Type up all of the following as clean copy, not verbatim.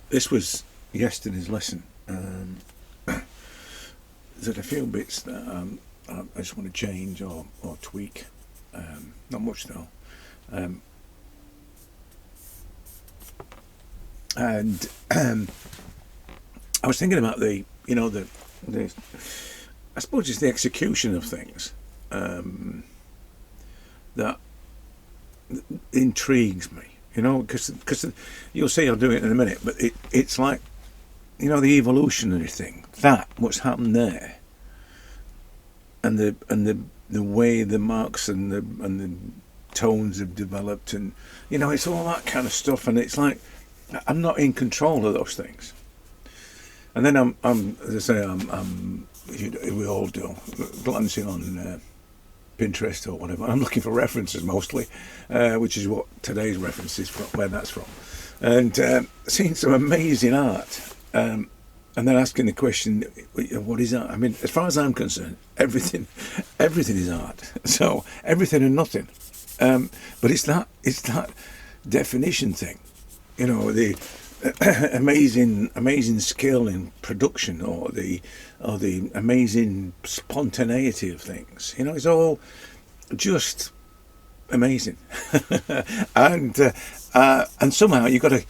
this was yesterday's lesson. There's a few bits that I just want to change or tweak. Not much though. Um, and I was thinking about the I suppose it's the execution of things that intrigues me. Because you'll see I'll do it in a minute, but it's like the evolutionary thing, that what's happened there, and the way the marks and the tones have developed, and it's all that kind of stuff, and it's like I'm not in control of those things. And then I'm as I say, we all do, glancing on Pinterest or whatever. I'm looking for references mostly, which is what today's reference is from, where that's from, and seeing some amazing art, and then asking the question, what is art? I mean, as far as I'm concerned, everything is art. So everything and nothing, but it's that definition thing, the amazing skill in production, or the amazing spontaneity of things. It's all just amazing, and somehow you gotta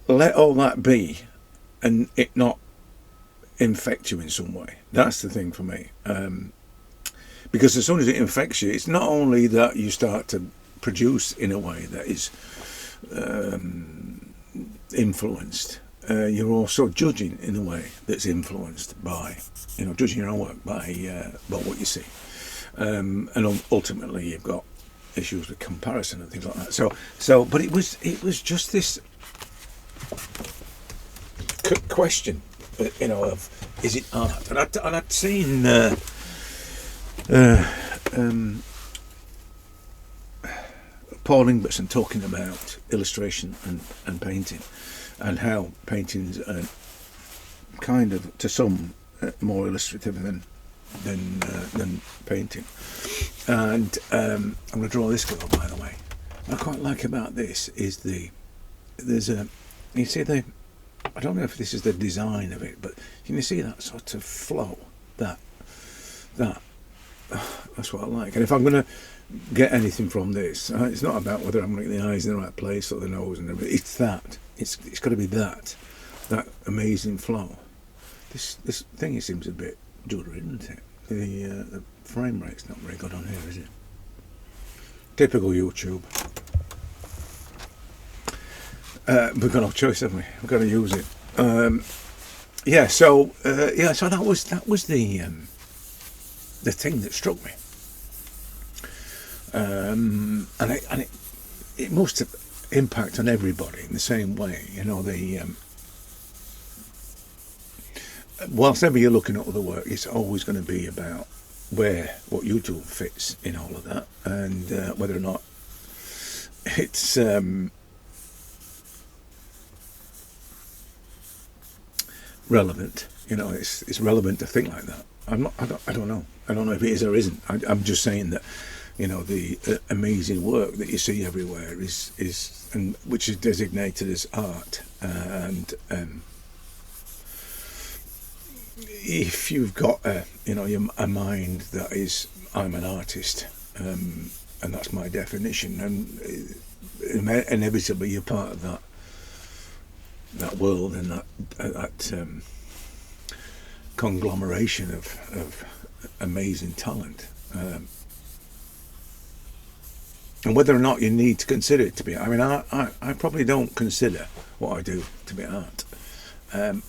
let all that be, and it not infect you in some way. That's the thing for me, because as soon as it infects you, it's not only that you start to produce in a way that is influenced, you're also judging in a way that's influenced by, judging your own work by what you see, and ultimately you've got issues with comparison and things like that. But it was just this question, of is it art? And I'd seen Paul Ingbertson talking about illustration and painting, and how paintings are kind of, to some, more illustrative than painting. And I'm going to draw this girl, by the way. What I quite like about this is you see I don't know if this is the design of it, but can you see that sort of flow? That's what I like. And if I'm going to get anything from this, it's not about whether I'm getting the eyes in the right place or the nose and everything. It's that. It's got to be that amazing flow. This thing seems a bit juddery, isn't it? The frame rate's not very good on here, is it? Typical YouTube. We've got no choice, haven't we? We've got to use it. So that was the thing that struck me, and it must have impact on everybody in the same way. Whilst ever you're looking at other work, it's always going to be about what you do fits in all of that, and whether or not it's relevant. It's relevant to think like that. I don't know. I don't know if it is or isn't. I'm just saying that, the amazing work that you see everywhere is and which is designated as art, and if you've got a mind that is, I'm an artist, and that's my definition, and inevitably you're part of that world, and that conglomeration of amazing talent, and whether or not you need to consider it to be, I mean, I probably don't consider what I do to be art, and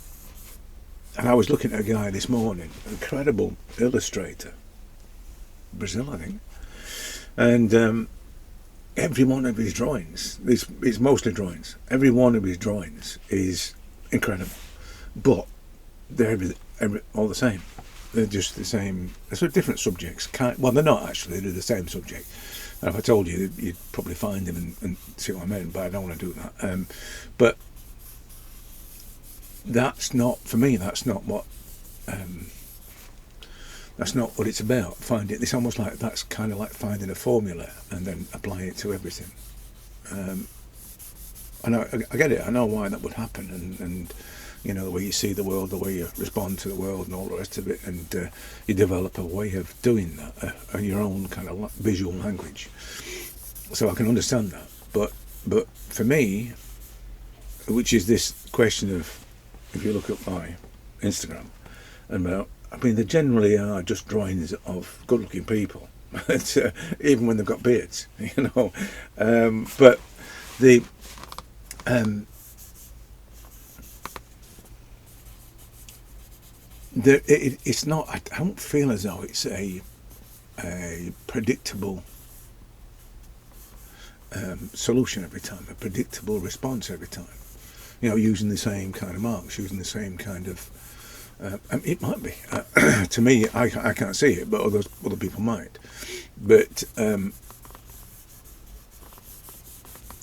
I was looking at a guy this morning, incredible illustrator, Brazil I think, and every one of his drawings, it's mostly drawings, every one of his drawings is incredible, but they're all the same. They're just the same. They're sort of different subjects. Well, they're not actually. They're the same subject. And if I told you, you'd probably find them and see what I mean. But I don't want to do that. But that's not, for me. That's not what. That's not what it's about. It's almost like that's kind of like finding a formula and then applying it to everything. and I get it. I know why that would happen, and you know, the way you see the world, the way you respond to the world, and all the rest of it, and you develop a way of doing that, your own kind of visual language. So I can understand that, but for me, which is this question of, if you look at my Instagram, and I mean, they generally are just drawings of good-looking people, even when they've got beards, you know. But the it's not. I don't feel as though it's a predictable solution every time, a predictable response every time. You know, using the same kind of marks, using the same kind of. It might be. To me, I can't see it, but other people might. But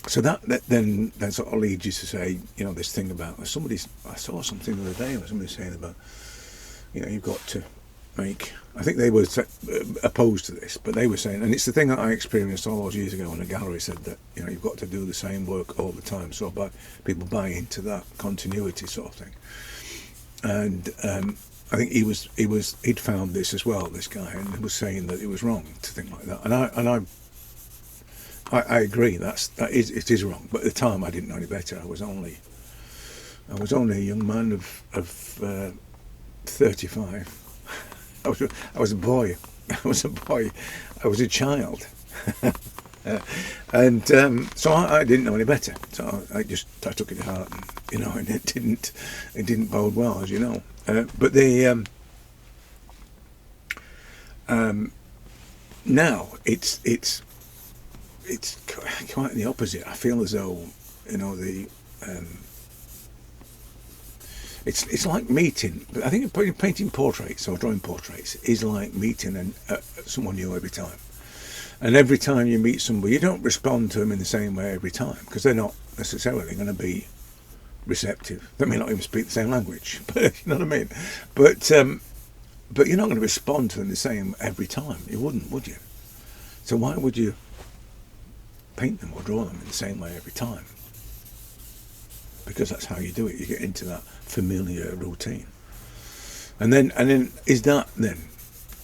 so that then sort of leads you to say, you know, this thing about I saw something the other day where somebody saying about, you know, you've got to make. I think they were opposed to this, but they were saying, and it's the thing that I experienced all those years ago when a gallery said that, you know, you've got to do the same work all the time. So people buy into that continuity sort of thing. And I think he'd found this as well, this guy, and was saying that it was wrong to think like that. And I agree. It is wrong. But at the time, I didn't know any better. I was only a young man of 35. I was a boy. I was a child. And so I didn't know any better. So I took it to heart, and, you know, and it didn't bode well, as you know. But now it's quite the opposite. I feel as though, you know, it's like meeting. I think painting portraits or drawing portraits is like meeting someone new every time. And every time you meet somebody, you don't respond to them in the same way every time, because they're not necessarily going to be receptive. They may not even speak the same language, but you know what I mean. But you're not going to respond to them the same every time. You wouldn't, would you? So why would you paint them or draw them in the same way every time? Because that's how you do it. You get into that familiar routine, and then is that then,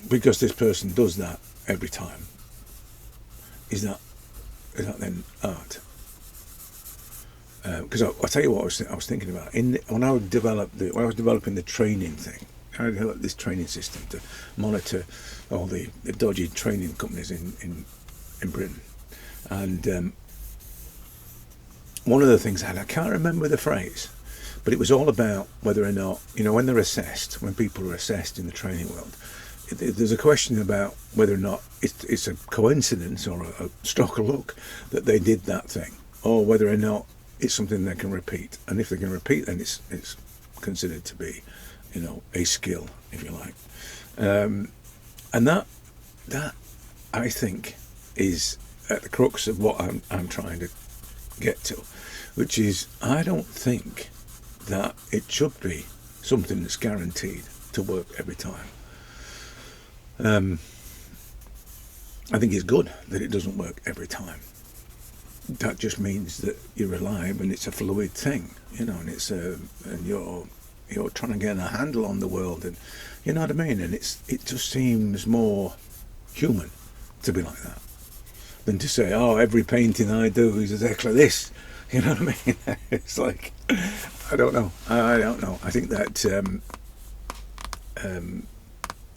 because this person does that every time, is that then art? Because I'll tell you what I was thinking about when I was developing the training thing. I developed this training system to monitor all the dodgy training companies in Britain, and one of the things I can't remember the phrase, but it was all about whether or not, you know, when people are assessed in the training world, there's a question about whether or not it's a coincidence or a stroke of luck that they did that thing, or whether or not it's something they can repeat. And if they can repeat, then it's considered to be, you know, a skill, if you like. And that I think is at the crux of what I'm trying to get to, which is I don't think that it should be something that's guaranteed to work every time. I think it's good that it doesn't work every time. That just means that you're alive and it's a fluid thing, you know, and you're trying to get a handle on the world, and you know what I mean. And it just seems more human to be like that than to say, oh, every painting I do is exactly this. You know what I mean? It's like, I don't know. I think that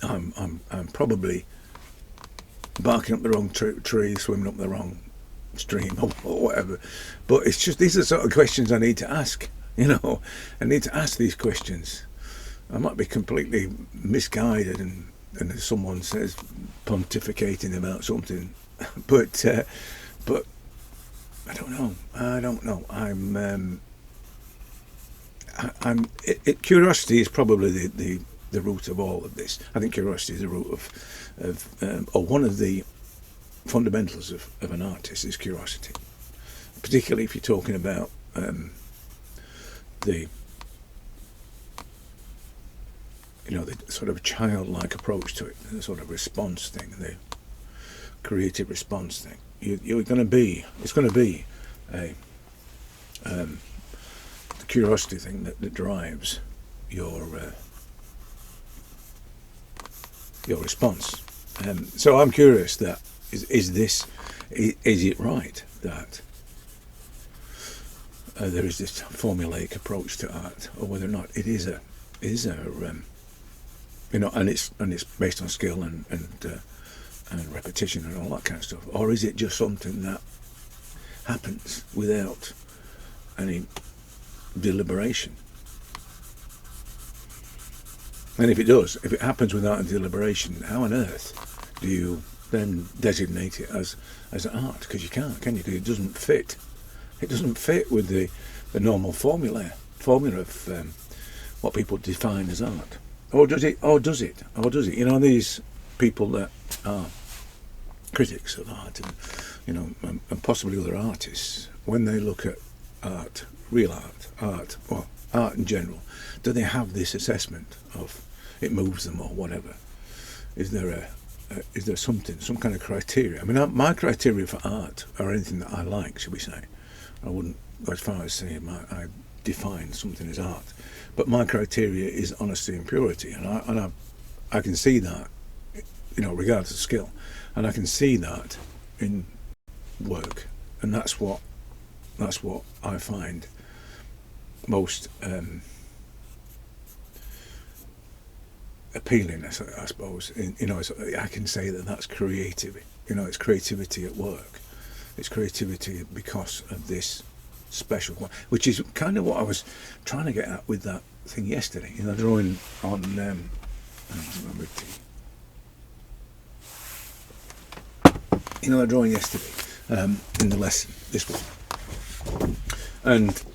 I'm probably barking up the wrong tree, swimming up the wrong stream, or whatever. But it's just, these are the sort of questions I need to ask. You know, I need to ask these questions. I might be completely misguided, and as someone says, pontificating about something, but I don't know. Curiosity is probably the root of all of this. I think curiosity is the root or one of the fundamentals of an artist is curiosity, particularly if you're talking about the sort of childlike approach to it, the sort of response thing, the creative response thing. It's going to be a the curiosity thing that drives your response. So I'm curious that is it right that there is this formulaic approach to art, or whether or not it is a and it's based on skill and repetition and all that kind of stuff, or is it just something that happens without any deliberation? And if it happens without a deliberation, how on earth do you then designate it as art? Because you can't, can you? Because it doesn't fit. It doesn't fit with the normal formula of what people define as art. Or does it? You know, these people that are critics of art and possibly other artists, when they look at art, real art, well, art in general, do they have this assessment of it moves them or whatever? Is there some kind of criteria? I mean, my criteria for art, or anything that I like, should we say, I wouldn't go as far as saying I define something as art, but my criteria is honesty and purity, and I can see that, regardless of skill, and I can see that in work, and that's what I find most appealing, I suppose. I can say that that's creative. It's creativity at work. It's creativity because of this special one, which is kind of what I was trying to get at with that thing yesterday. Drawing on that drawing yesterday in the lesson, this one,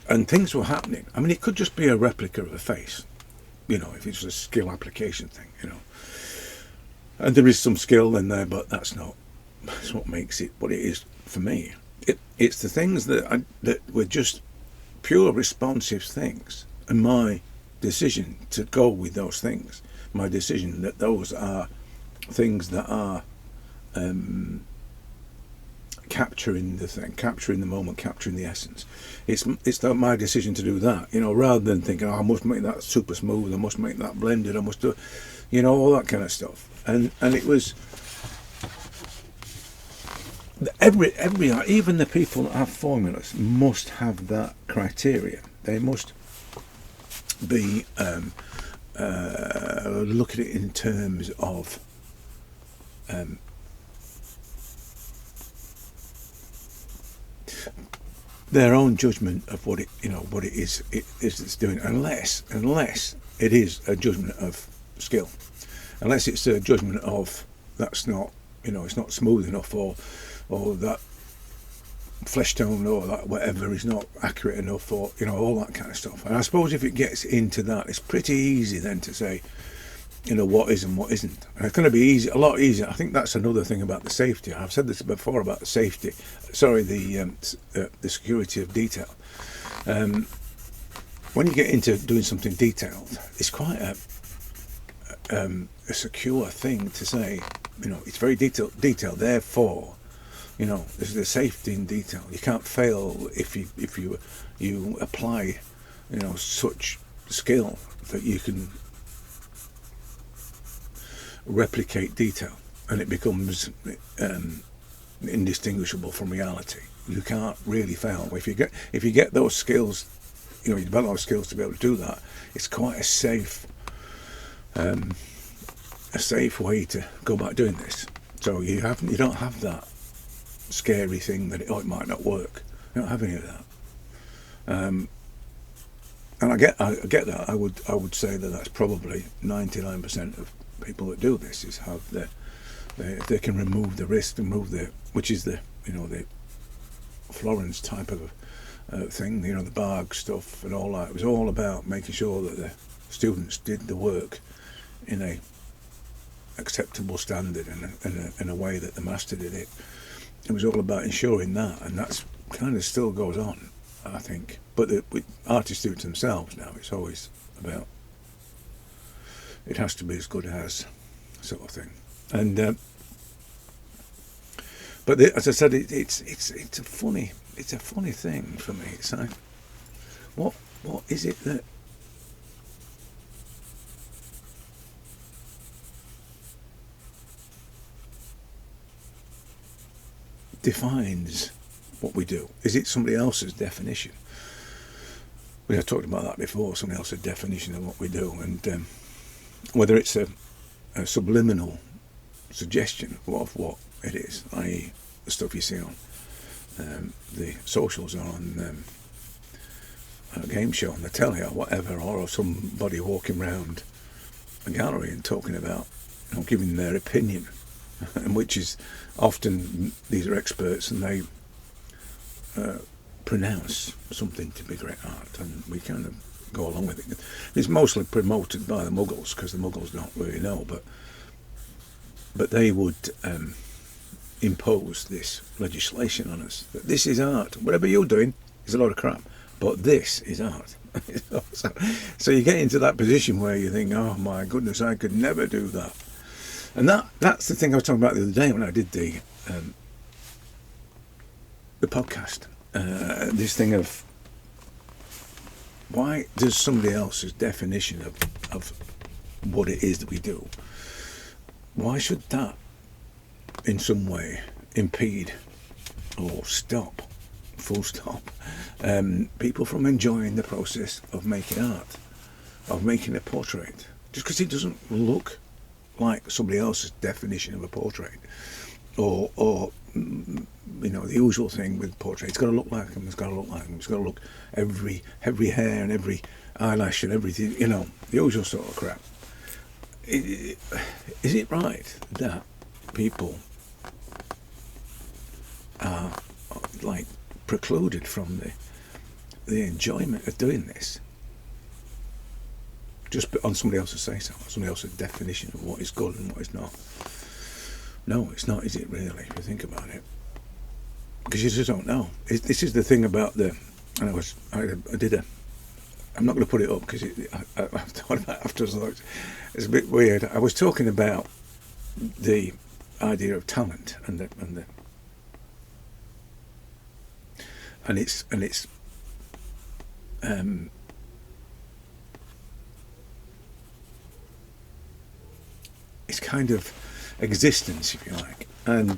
and things were happening. I mean, it could just be a replica of a face, if it's a skill application thing, and there is some skill in there, but that's what makes it what it is for me. It's the things that were just pure responsive things, and my decision to go with those things, my decision that those are things that are capturing the thing, capturing the moment, capturing the essence. It's my decision to do that, rather than thinking, I must make that super smooth, I must make that blended, I must do, all that kind of stuff. And it was every even the people that have formulas must have that criteria. They must be look at it in terms of their own judgment of what it is it's doing, unless it is a judgment of skill, unless it's a judgment of that's not it's not smooth enough, or that flesh tone or that whatever is not accurate enough, or all that kind of stuff. And I suppose if it gets into that, it's pretty easy then to say what is and what isn't, and it's going to be a lot easier. I think that's another thing about the safety. I've said this before about the safety, the security of detail. When you get into doing something detailed, it's quite a secure thing to say, it's very detailed, therefore there's the safety in detail. You can't fail if you apply such skill that you can replicate detail, and it becomes indistinguishable from reality. You can't really fail if you get those skills. You develop those skills to be able to do that. It's quite a safe way to go about doing this. So you don't have that scary thing that it might not work. You don't have any of that. And I get that. I would say that's probably 99% of people that do this is have they can remove the risk, which is the Florence type of thing, the Barg stuff and all that. It was all about making sure that the students did the work in a acceptable standard and in a way that the master did it. It was all about ensuring that, and that's kind of still goes on, I think. But with artists do it themselves now. It's always about it has to be as good as sort of thing. And but as I said, it's a funny thing for me. It's like what is it that defines what we do? Is it somebody else's definition? We have talked about that before, somebody else's definition of what we do, and whether it's a subliminal suggestion of what it is, i.e. the stuff you see on the socials or on a game show on the telly or whatever, or somebody walking around a gallery and talking about, giving their opinion, and which is often, these are experts and they pronounce something to be great art, and we kind of go along with it. It's mostly promoted by the Muggles, because the Muggles don't really know, but they would impose this legislation on us that this is art. Whatever you're doing is a load of crap, but this is art. So you get into that position where you think, oh my goodness, I could never do that. And that's the thing I was talking about the other day when I did the podcast. This thing of, why does somebody else's definition of what it is that we do, why should that in some way impede or stop, full stop, people from enjoying the process of making art, of making a portrait, just because it doesn't look like somebody else's definition of a portrait, or the usual thing with portraits. It's got to look like them. It's got to look like them. It's got to look every hair and every eyelash and everything. The usual sort of crap. Is it right that people are like precluded from the enjoyment of doing this just on somebody else's say-so, somebody else's definition of what is good and what is not? No, it's not, is it really, if you think about it? Because you just don't know. This is the thing about I'm not going to put it up because I've thought about it afterwards. It's a bit weird. I was talking about the idea of talent and it's kind of existence, if you like, and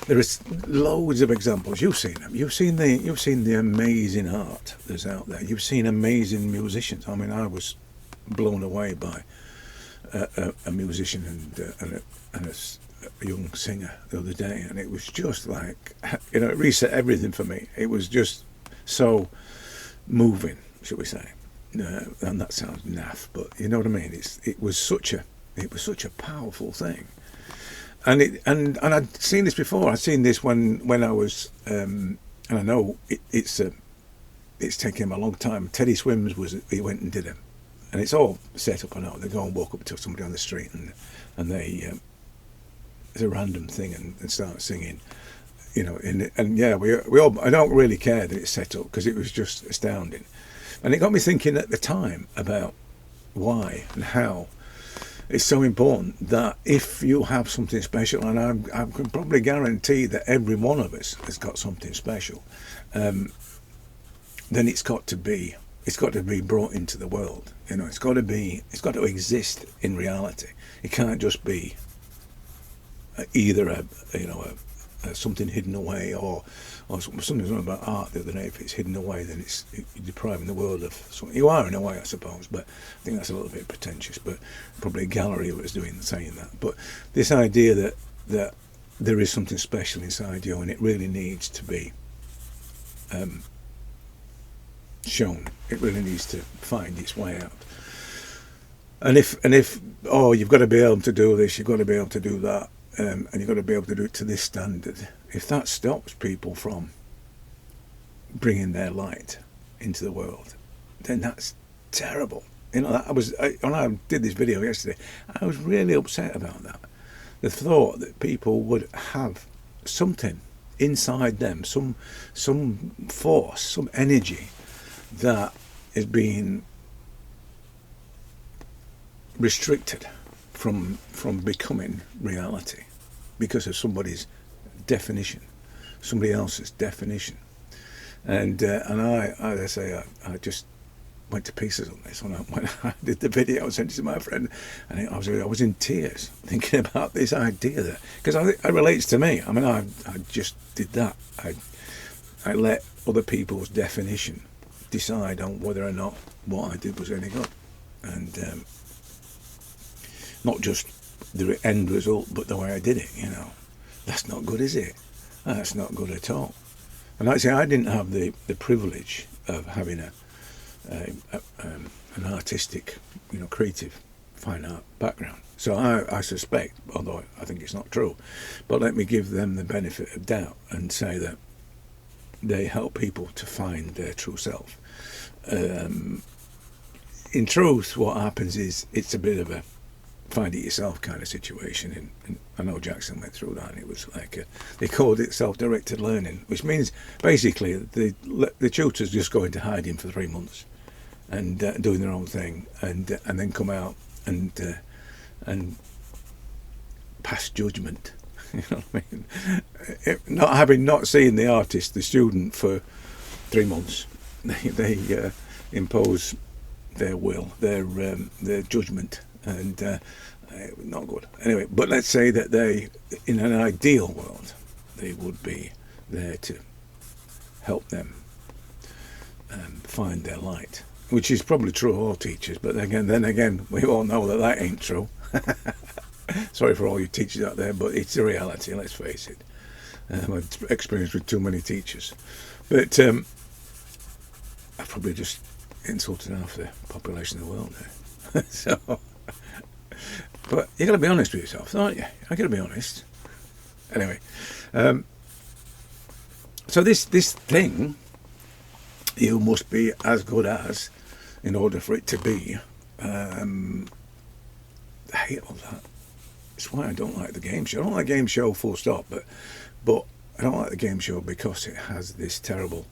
there is loads of examples. You've seen them. You've seen the amazing art that's out there. You've seen amazing musicians. I mean, I was blown away by a musician and a young singer the other day, and it was just like, it reset everything for me. It was just so moving, shall we say? And that sounds naff, but you know what I mean. It was such a powerful thing, and I'd seen this before. I'd seen this when I was, and I know it's taken him a long time. Teddy Swims he went and did it, and it's all set up. I know they go and walk up to somebody on the street and they it's a random thing and start singing, and yeah, we all. I don't really care that it's set up because it was just astounding. And it got me thinking at the time about why and how it's so important that if you have something special, and I can probably guarantee that every one of us has got something special, then it's got to be brought into the world. It's got to exist in reality. It can't just be either something hidden away or something about art the other day. If it's hidden away, then you're depriving the world of something. You are in a way, I suppose, but I think that's a little bit pretentious. But probably a gallery was saying that. But this idea that there is something special inside you, and it really needs to be shown. It really needs to find its way out. And if you've got to be able to do this, you've got to be able to do that. And you've got to be able to do it to this standard. If that stops people from bringing their light into the world, then that's terrible. When I did this video yesterday, I was really upset about that. The thought that people would have something inside them, some force, some energy that is being restricted from becoming reality because of somebody else's definition. And I, as I say, I just went to pieces on this when I did the video. I sent it to my friend, and I was in tears thinking about this idea that, because it relates to me. I mean, I just did that. I let other people's definition decide on whether or not what I did was any good, and not just the end result, but the way I did it. That's not good, is it? That's not good at all. And like I say, I didn't have the privilege of having an artistic, creative, fine art background. So I suspect, although I think it's not true, but let me give them the benefit of doubt and say that they help people to find their true self. In truth, what happens is it's a bit of a find it yourself kind of situation. And I know Jackson went through that, and it was like they called it self-directed learning, which means basically the tutors just go into hiding for 3 months and doing their own thing, and then come out and pass judgment. You know what I mean? Not seen the artist, the student, for 3 months, they impose their will, their judgment, and not good. Anyway, but let's say that they, in an ideal world, they would be there to help them find their light, which is probably true of all teachers. But then again, we all know that ain't true. Sorry for all you teachers out there, but it's the reality. Let's face it. I've experienced with too many teachers, but I've probably just insulted half the population of the world now. So, but you got to be honest with yourself, aren't you? I got to be honest. Anyway, so this thing, you must be as good as, in order for it to be. I hate all that. It's why I don't like the game show. I don't like the game show, full stop. But I don't like the game show because it has this terrible.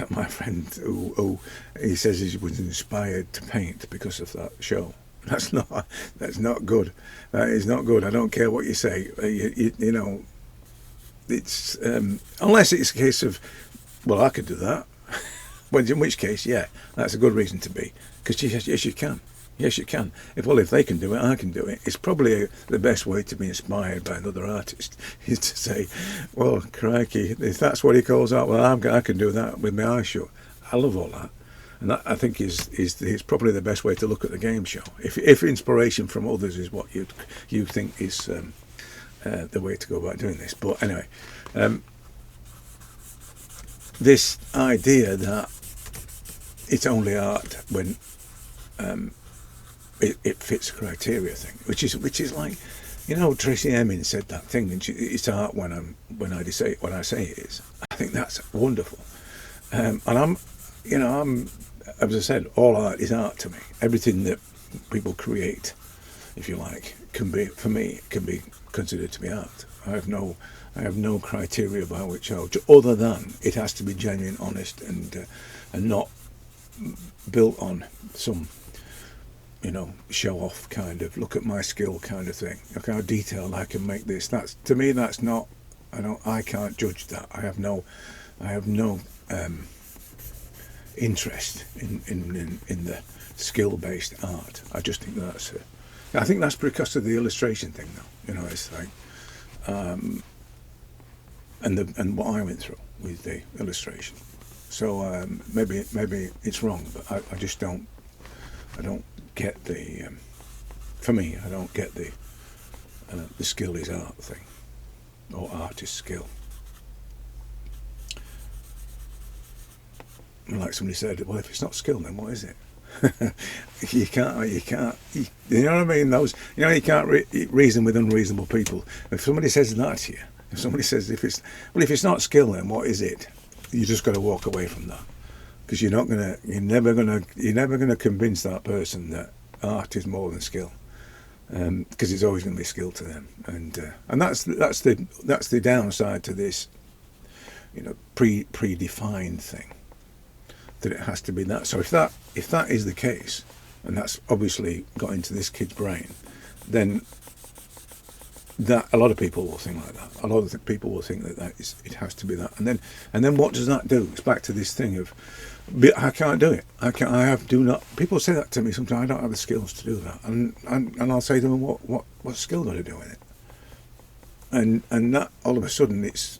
My friend who he says he was inspired to paint because of that show. That's not good. That is not good. I don't care what you say. You know, it's unless it's a case of, well, I could do that. Well, in which case, yeah, that's a good reason to be. Because yes, you can. Yes, you can. If they can do it, I can do it. It's probably the best way to be inspired by another artist is to say, well, crikey, if that's what he calls out, well, I can do that with my eyes shut. I love all that. And that, I think, is probably the best way to look at the game show. If inspiration from others is what you think is the way to go about doing this. But anyway, this idea that it's only art when it fits a criteria thing, which is like, Tracy Emin said that thing, and it's art when I say it is. I think that's wonderful, and I'm as I said, all art is art to me. Everything that people create, if you like, can be considered to be art. I have no criteria by which other than it has to be genuine, honest, and not built on some show off kind of look at my skill kind of thing. Look how detailed I can make this. That's, to me, that's not. I can't judge that. I have no interest in the skill-based art. I just think I think that's because of the illustration thing, though. It's like and what I went through with the illustration. So maybe it's wrong, but I just don't. I don't get the. For me, I don't get the skill is art thing, or art is skill. Like somebody said, well, if it's not skill, then what is it? You can't. You know what I mean? You can't reason with unreasonable people. If somebody says that to you, if somebody says if it's not skill, then what is it? You just got to walk away from that, because you're never gonna convince that person that art is more than skill, because it's always going to be skill to them, and that's the downside to this, predefined thing. That it has to be that. So if that is the case, and that's obviously got into this kid's brain, then that a lot of people will think like that. A lot of people will think that it has to be that, and then what does that do? It's back to this thing of, I can't do it. Do not. People say that to me sometimes. I don't have the skills to do that, and I'll say to them, what skill got to do with it? And that all of a sudden it's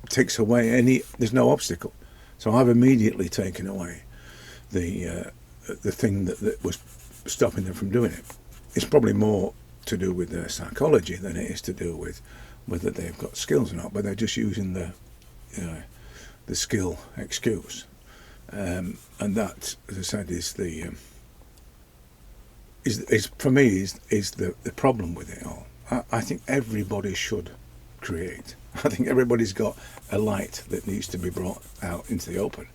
takes away any. There's no obstacle, so I've immediately taken away the thing that was stopping them from doing it. It's probably more to do with their psychology than it is to do with whether they've got skills or not, but they're just using the skill excuse, and that, as I said, is for me is the problem with it all. I think everybody should create. I think everybody's got a light that needs to be brought out into the open.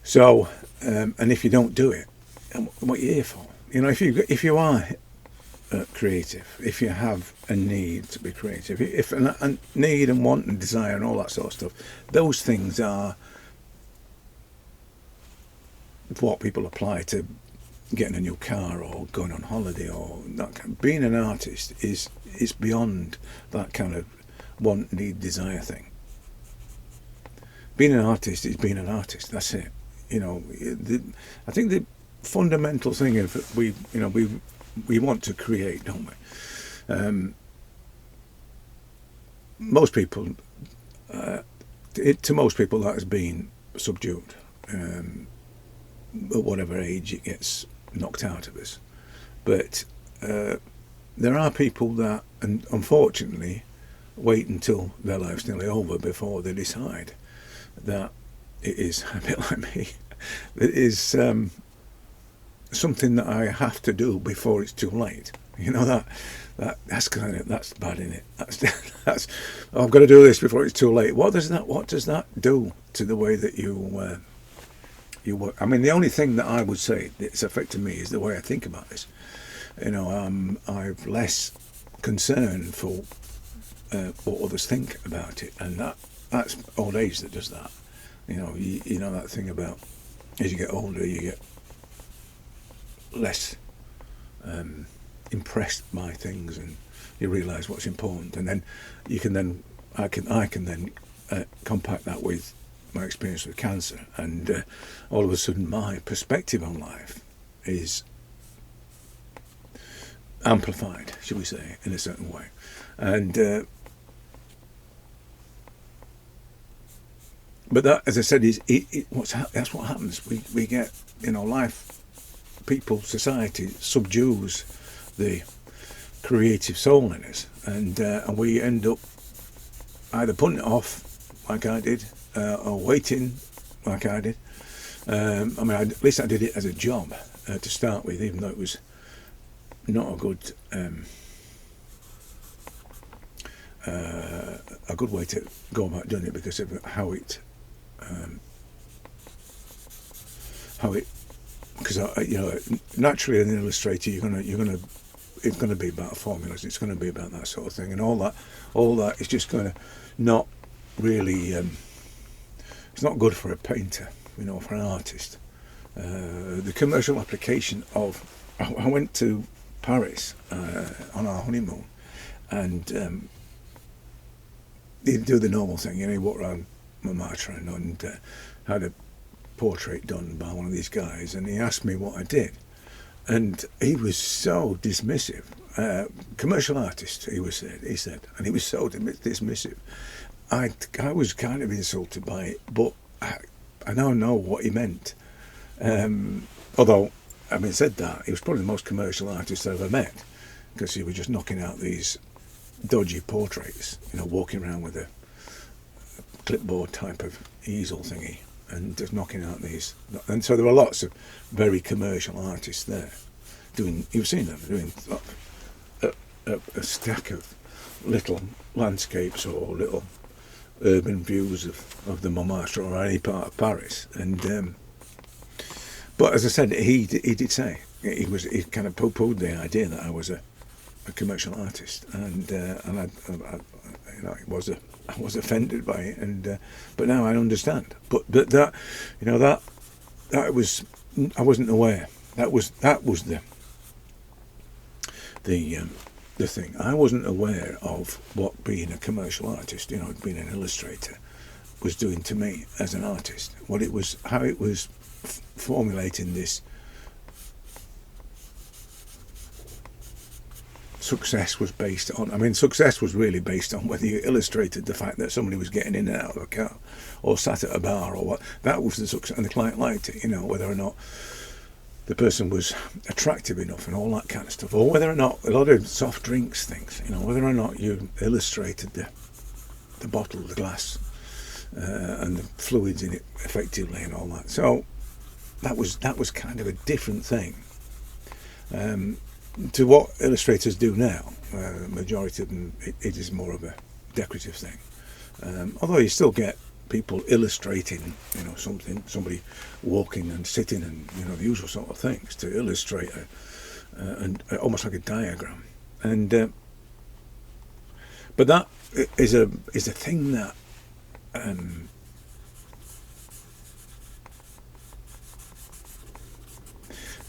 So, and if you don't do it, what are you here for? If you are creative, if you have a need to be creative, if a need and want and desire and all that sort of stuff, those things are what people apply to getting a new car or going on holiday or that kind. Being an artist is beyond that kind of want, need, desire thing. Being an artist is being an artist. That's it. I think the fundamental thing of we want to create, don't we? Most people, to most people, that has been subdued. At whatever age it gets knocked out of us, but there are people that, and unfortunately, wait until their life's nearly over before they decide that it is a bit like me. It is something that I have to do before it's too late. That's bad, isn't it? That's I've got to do this before it's too late. What does that do to the way that you work? I mean, the only thing that I would say that's affected me is the way I think about this. I've less concern for what others think about it, and that's old age that does that. You know that thing about as you get older, you get less impressed by things, and you realise what's important, and then I can then compact that with my experience with cancer, and all of a sudden my perspective on life is amplified, shall we say, in a certain way, and but that, as I said, that's what happens. We get, life, people, society subdues the creative soul in us, and we end up either putting it off, like I did, or waiting, like I did. At least I did it as a job to start with, even though it was not a good way to go about doing it, because of how it because naturally, an illustrator, it's gonna be about formulas. It's gonna be about that sort of thing, and all that is just gonna not really. It's not good for a painter, for an artist. The commercial application of. I went to Paris on our honeymoon, and you do the normal thing. You walk around Montmartre and had a portrait done by one of these guys, and he asked me what I did, and he was so dismissive. Commercial artist, he said, and he was so dismissive. I was kind of insulted by it, but I now know what he meant. Although, having said that, he was probably the most commercial artist I ever met, because he was just knocking out these dodgy portraits, walking around with a clipboard type of easel thingy, and just knocking out these. And so there were lots of very commercial artists there you've seen them doing a stack of little landscapes or little urban views of the Montmartre or any part of Paris. And but as I said, he did say he kind of poo-pooed the idea that I was a commercial artist, and I was offended by it, and but now I understand. But that was, I wasn't aware. That was the the thing. I wasn't aware of what being a commercial artist, being an illustrator, was doing to me as an artist. What it was, how it was formulating this success was based on. I mean, success was really based on whether you illustrated the fact that somebody was getting in and out of a car, or sat at a bar, or what. That was the success, and the client liked it. Whether or not the person was attractive enough and all that kind of stuff, or whether or not a lot of soft drinks things. Whether or not you illustrated the bottle, the glass, and the fluids in it effectively, and all that. So that was kind of a different thing. To what illustrators do now. The majority of them, it is more of a decorative thing. Although you still get people illustrating, somebody walking and sitting, and the usual sort of things to illustrate and almost like a diagram. And but that is a thing that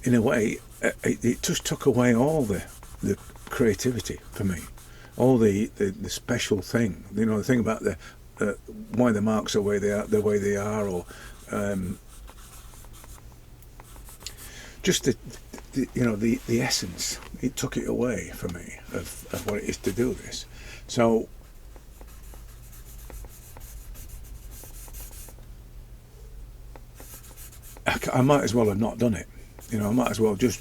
in a way. It just took away all the creativity for me, all the special thing. The thing about why the marks are the way they are, or just the essence. It took it away for me of what it is to do this. So I might as well have not done it. I might as well just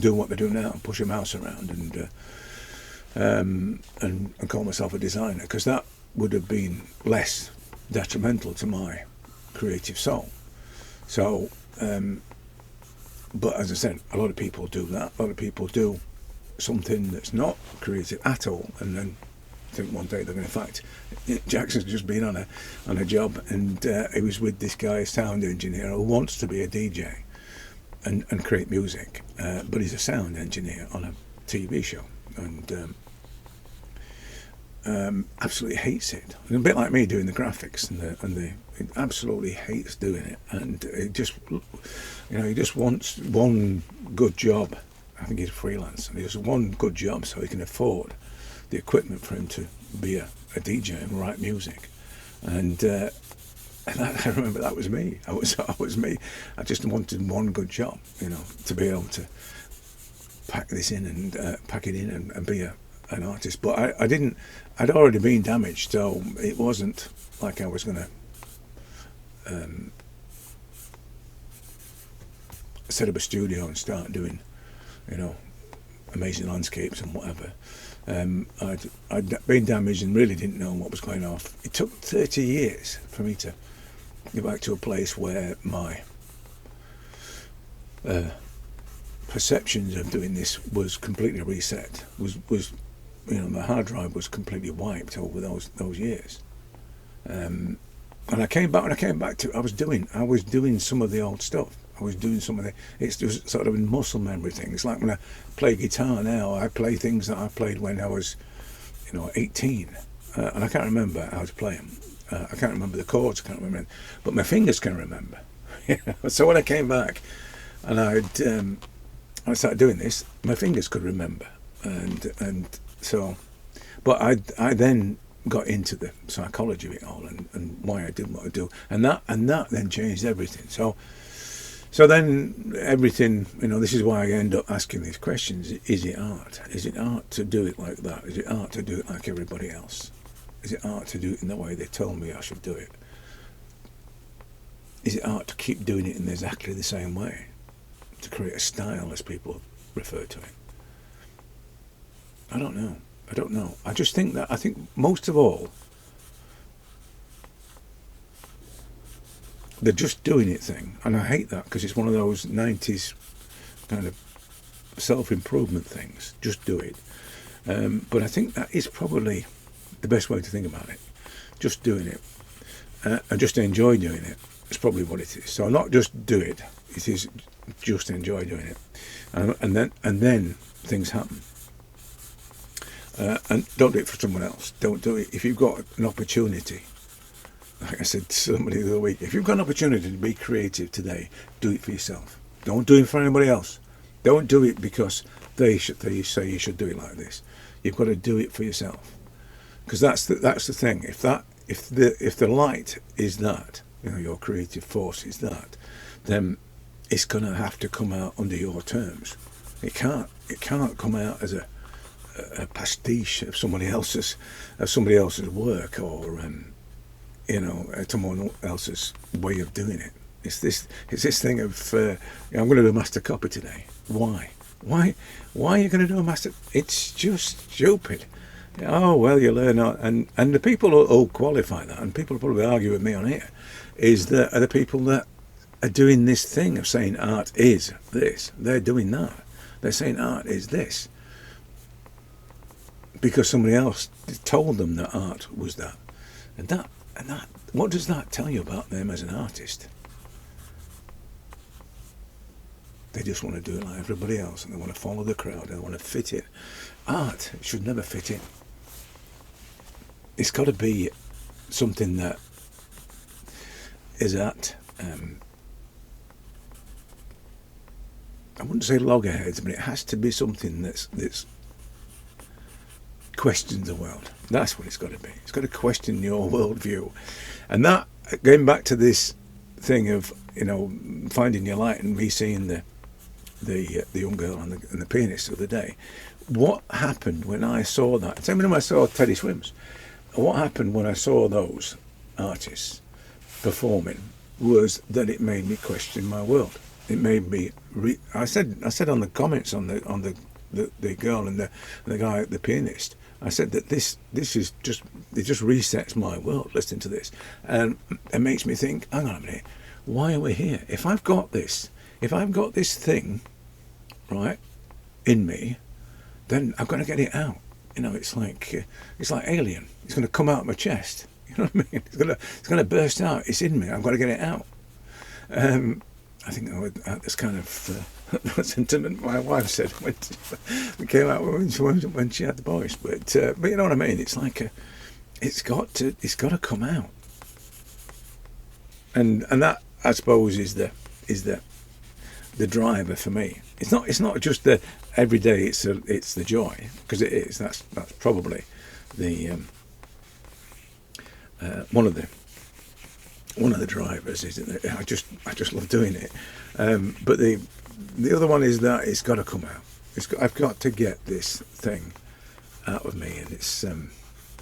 do what they do now and push a mouse around and call myself a designer, because that would have been less detrimental to my creative soul. So, but as I said, a lot of people do that. A lot of people do something that's not creative at all, and then think one day they're going to. In fact, Jackson's just been on a job, and he was with this guy, a sound engineer, who wants to be a DJ. And create music, but he's a sound engineer on a TV show, and absolutely hates it. And a bit like me doing the graphics, and he absolutely hates doing it, and he just wants one good job. I think he's freelance, and he just one good job so he can afford the equipment for him to be a DJ and write music, and I remember that was me. I was me. I just wanted one good job, to be able to pack this in and pack it in and be an artist. But I didn't. I'd already been damaged, so it wasn't like I was going to set up a studio and start doing, amazing landscapes and whatever. I'd been damaged and really didn't know what was going on. It took 30 years for me to get back to a place where my perceptions of doing this was completely reset. Was my hard drive was completely wiped over those years. And I came back to. I was doing some of the old stuff. I was doing some of the. It's just sort of a muscle memory thing. It's like when I play guitar now. I play things that I played when I was, 18, and I can't remember how to play them. I can't remember the chords. I can't remember, but my fingers can remember. So when I came back, and I started doing this, my fingers could remember, and so, but I then got into the psychology of it all and why I did what I do, and that then changed everything. So then everything, this is why I end up asking these questions. Is it art? Is it art to do it like that? Is it art to do it like everybody else? Is it art to do it in the way they told me I should do it? Is it art to keep doing it in exactly the same way? To create a style, as people refer to it? I don't know. I think most of all, the just doing it thing, and I hate that because it's one of those 90s kind of self-improvement things. Just do it. But I think that is probably the best way to think about it. Just doing it, and just enjoy doing it. It's probably what it is. So not just do it. It is just enjoy doing it, and then things happen. And don't do it for someone else. Don't do it if you've got an opportunity. Like I said to somebody the other week, if you've got an opportunity to be creative today, do it for yourself. Don't do it for anybody else. Don't do it because they say you should do it like this. You've got to do it for yourself, because that's the thing. If the light is that, your creative force is that, then it's going to have to come out under your terms. It can't come out as a pastiche of somebody else's work, or someone else's way of doing it. It's this thing of I'm going to do a master copy today. Why are you going to do a master? It's just stupid. Oh well, you learn, and the people who qualify that, and people probably argue with me on here, are the people that are doing this thing of saying art is this. They're doing that. They're saying art is this because somebody else told them that art was that. And that, what does that tell you about them as an artist? They just want to do it like everybody else, and they want to follow the crowd, and they want to fit in. Art should never fit in. It's got to be something that is at, I wouldn't say loggerheads, but it has to be something that's questions the world. That's what it's got to be. It's got to question your worldview. And that, going back to this thing of, finding your light, and me seeing the young girl and the pianist the other day, what happened when I saw that? Same when I saw Teddy Swims. What happened when I saw those artists performing was that it made me question my world. It made me. I said on the comments on the girl and the guy, the pianist. I said that this is just, it just resets my world. Listening to this, and it makes me think. Hang on a minute. Why are we here? If I've got this thing, right, in me, then I've got to get it out. It's like Alien. It's going to come out of my chest. You know what I mean? It's going to burst out. It's in me. I've got to get it out. I think that's kind of sentiment my wife said when it came out when she had the boys. But you know what I mean? It's like it's got to come out. And that, I suppose, is the driver for me. It's not just the every day. It's the joy, because it is. That's probably the one of the drivers. Is it? I just love doing it. But the other one is that it's got to come out. I've got to get this thing out of me, and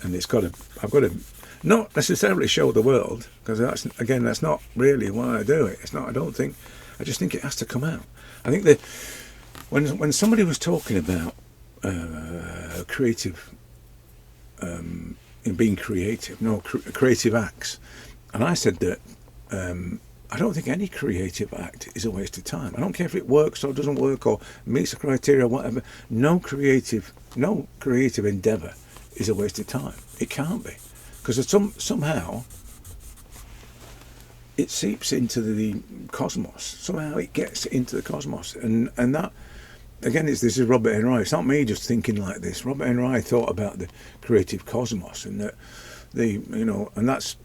I've got to not necessarily show the world, because that's not really why I do it. It's not. I just think it has to come out. I think that when somebody was talking about creative, being creative, creative acts, and I said that I don't think any creative act is a waste of time. I don't care if it works or doesn't work or meets the criteria or whatever. No creative endeavour is a waste of time. It can't be, because somehow it seeps into the cosmos. Somehow it gets into the cosmos, and that again, this is Robert Henry. It's not me just thinking like this. Robert Henry thought about the creative cosmos, and that and that's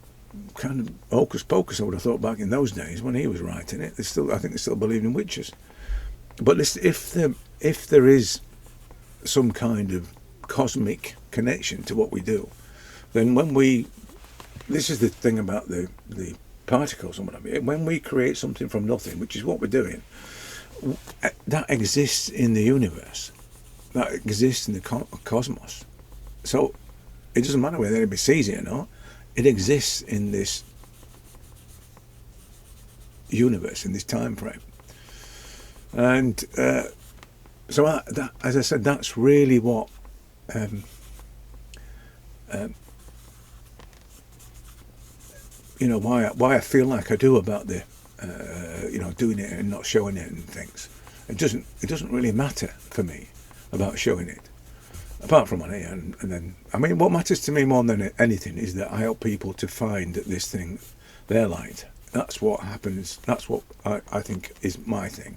kind of hocus pocus. I would have thought back in those days when he was writing it. I think they still believed in witches. But if there is some kind of cosmic connection to what we do, then this is the thing about the particles and whatever. When we create something from nothing, which is what we're doing, that exists in the universe, that exists in the cosmos. So it doesn't matter whether anybody sees it or not. It exists in this universe, in this time frame. And so that, as I said, that's really what why I feel like I do about the doing it and not showing it and things. It doesn't really matter for me about showing it, apart from on here. And then, I mean, what matters to me more than anything is that I help people to find this thing, their light. That's what happens. That's what I think is my thing.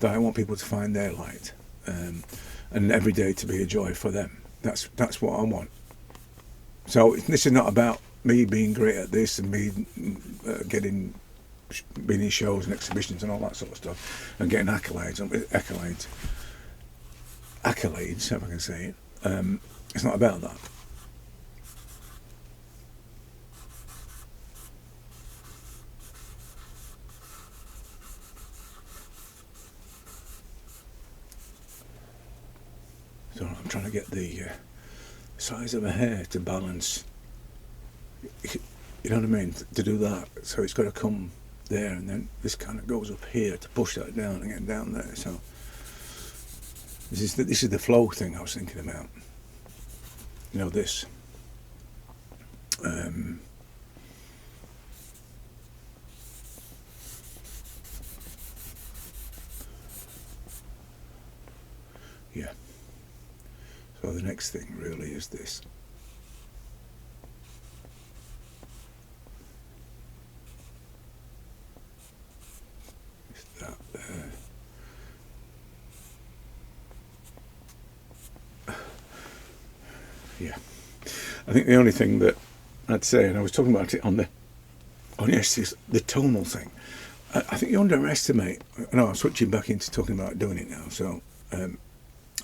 That I want people to find their light, and every day to be a joy for them. That's what I want. So this is not about me being great at this and me being in shows and exhibitions and all that sort of stuff and getting accolades. accolades, if I can say it. It's not about that. So I'm trying to get the size of a hair to balance. You know what I mean? To do that, so it's got to come there, and then this kind of goes up here to push that down and get down there. So this is the flow thing I was thinking about. You know, this. Yeah. So the next thing really is this. Is that there? Yeah. I think the only thing that I'd say, and I was talking about it on yes, is the tonal thing. I think you underestimate. No, I'm switching back into talking about doing it now. So I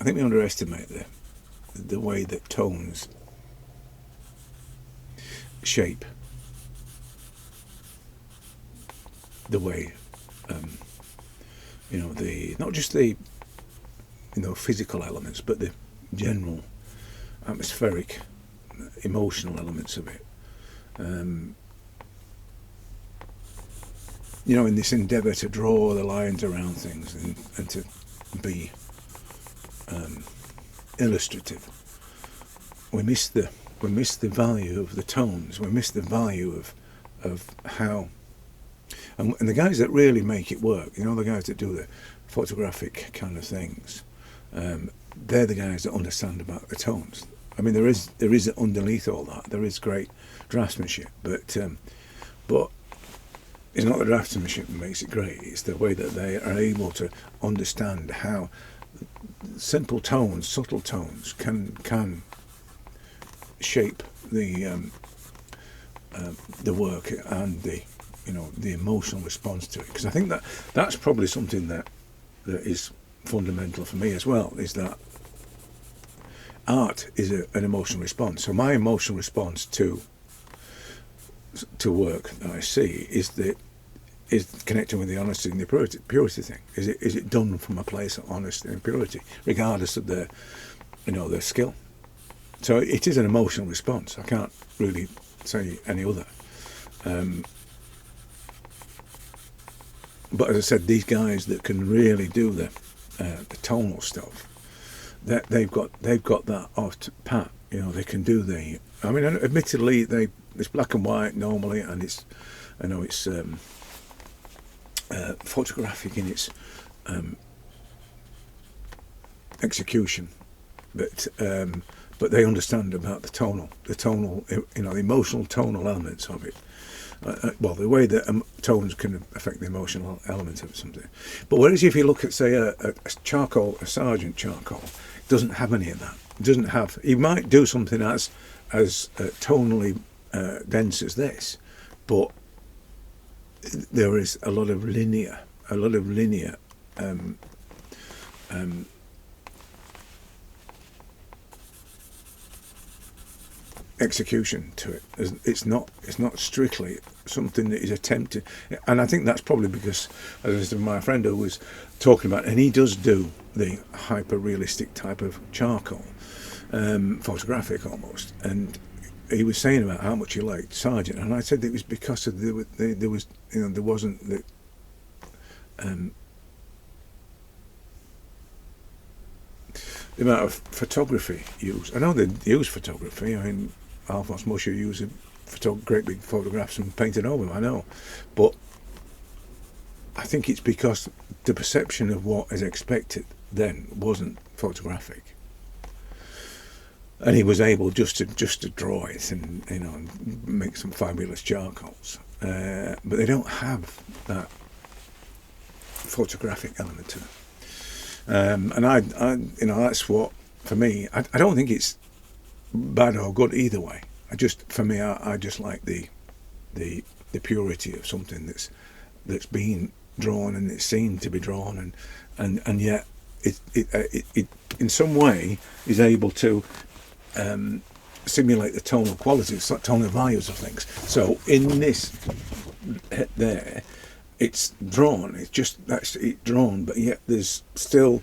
think we underestimate the way that tones shape the way, the not just the physical elements, but the general atmospheric, emotional elements of it. In this endeavour to draw the lines around things and to be illustrative, we miss the value of the tones. We miss the value of how. And the guys that really make it work, the guys that do the photographic kind of things, they're the guys that understand about the tones. I mean, there is underneath all that, there is great draftsmanship, but it's not the draftsmanship that makes it great. It's the way that they are able to understand how simple tones, subtle tones, can shape the work and the emotional response to it. Because I think that's probably something that is fundamental for me as well, is that art is an emotional response. So my emotional response to work that I see is connecting with the honesty and the purity thing. Is it done from a place of honesty and purity, regardless of the skill? So it is an emotional response. I can't really say any other. But as I said, these guys that can really do the tonal stuff, that they've got that off pat. They can do the. I mean, admittedly, it's black and white normally, and it's photographic in its execution, but they understand about the tonal, the emotional tonal elements of it. The way that tones can affect the emotional element of something. But whereas if you look at, say, a Sargent charcoal, it doesn't have any of that. It doesn't have. You might do something as tonally dense as this, but there is a lot of linear execution to it. It's not strictly something that is attempted, and I think that's probably because, as I said, my friend who was talking about, and he does do the hyper realistic type of charcoal, photographic almost, and he was saying about how much he liked Sargent, and I said it was because of there wasn't the amount of photography used. I know they use photography. I mean, Alphonse Musher used great big photographs and painted over them, I know. But I think it's because the perception of what is expected then wasn't photographic. And he was able just to draw it and and make some fabulous charcoals. But they don't have that photographic element to them. And I that's what, for me, I don't think it's bad or good either way. I just like the purity of something that's being drawn and it's seen to be drawn, and yet it in some way is able to simulate the tonal qualities, tonal values of things. So in this there, it's drawn. It's just that's it drawn, but yet there's still